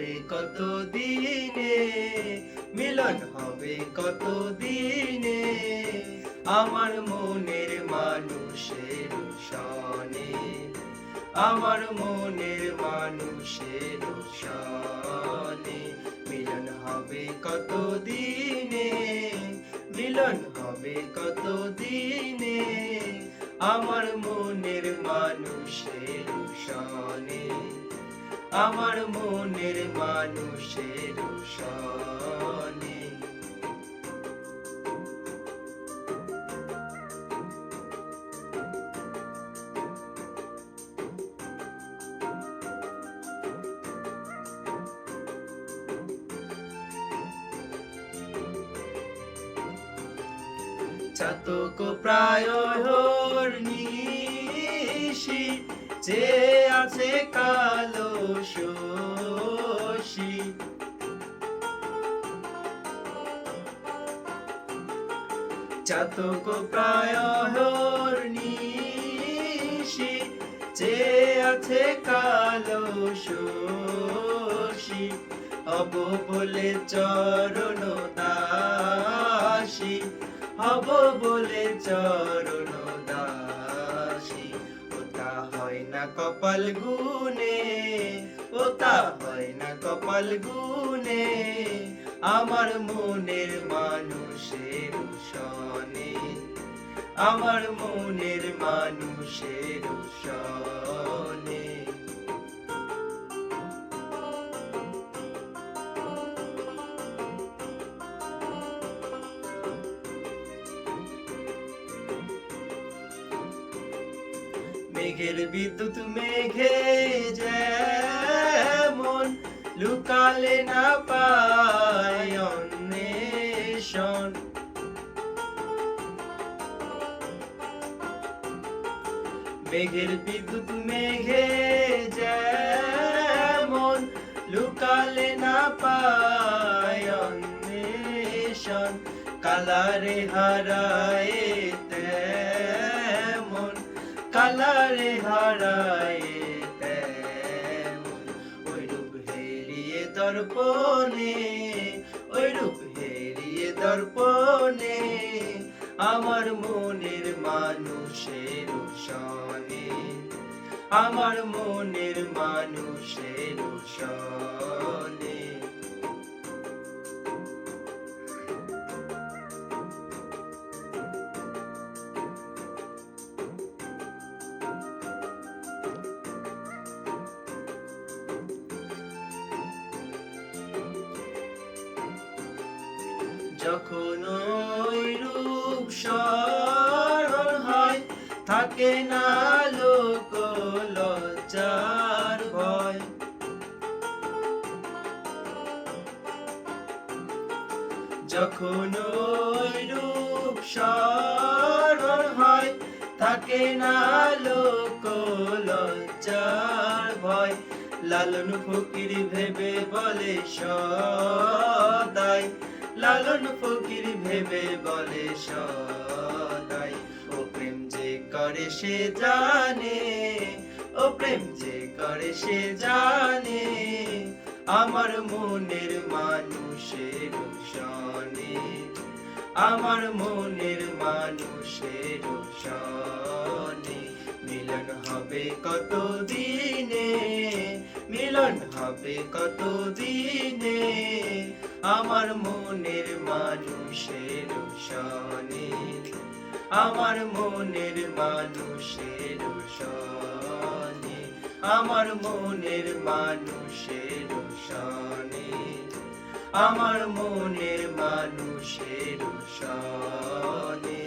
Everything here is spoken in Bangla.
হবে কত দিনে, মিলন হবে কত দিনে, আমার মনের মানুষের সনে, আমার মনের মানুষের সনে, মিলন হবে কত দিনে, মিলন হবে কত দিনে, আমার মনের মানুষের সনে, আমার মনের মানুষের সনে। চাতক প্রায় নিশি, যে আছে কালো শশী, চাতক প্রায় নিশি, যে আছে কালো শশী, হব বলে চরণ দাসী, হব বলে চরণ দাসী, ওটা হয় না কপাল গুনে, ওটা হয় না কপাল গুনে, আমার মনের মানুষের সনে, আমার মনের মানুষের সনে। মেঘের বিদ্যুৎ মেঘে যেমন, লুকালে না পায় অন্বেষণ, মেঘের বিদ্যুৎ মেঘে যেমন, লুকালে না পায় অন্বেষণ, কালারে হারায় তেমন, কালারে হারায় তেমন, ওই রূপ হেরিয়ে দর্পণে, ওই রূপ হেরিয়ে দর্পণে, আমার মনের মানুষের সনে, আমার মনের মানুষের সনে। যখন ওই রূপ স্মরণ হয়, থাকে না লোক লজ্জার ভয়, যখন ওই রূপ স্মরণ হয়, থাকে না লোক লজ্জার ভয়, লালন ফকির ভেবে বলে সদাই, লালন ফকির ভেবে বলে সদাই, ও প্রেম যে করে সে জানে, ও প্রেম যে করে সে জানে, আমার মনের মানুষের সনে, আমার মনের মানুষের সনে, মিলন হবে কত দিনে, মিলন হবে কত দিনে, আমার মনের মানুষের সনে, আমার মনের মানুষের সনে, আমার মনের মানুষের সনে, আমার মনের মানুষের সনে।